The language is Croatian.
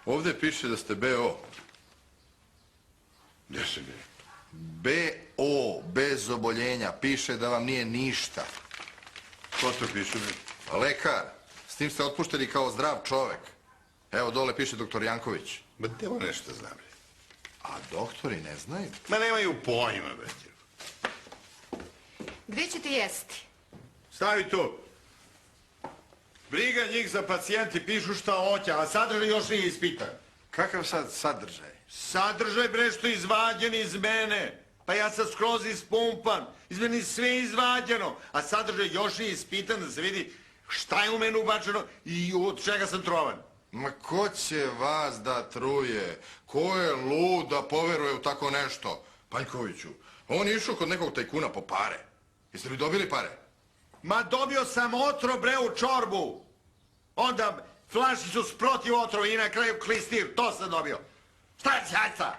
Ovdje piše da ste BO. Gdje si bi? BO, bez oboljenja. Piše da vam nije ništa. Ko to piše bi? Lekar. S tim ste otpušteni kao zdrav čovek. Evo dole piše doktor Janković. Ma temo nešto znam. A doktori ne znaju? Ma nemaju pojma, bre. Gdje ćete jesti? Stavi tu. Briga njih za pacijenti, pišu šta hoće, a sadržaj još nije ispitan. Kakav sad sadržaj? Sadržaj, bre, što je izvađen iz mene. Pa ja sam skroz ispumpan. Iz mene sve izvađeno. A sadržaj još nije ispitan da se vidi šta je u mene ubačeno i od čega sam trovan. Ma ko će vas da truje? Ko je lud da poveruje u tako nešto? Panjkoviću, on je išao kod nekog tajkuna po pare. Jeste li dobili pare? Ma dobio sam otrov, bre, u čorbu. Onda flašicu s protiv otrova i na kraju klistir. To sam dobio. Šta je sjajca?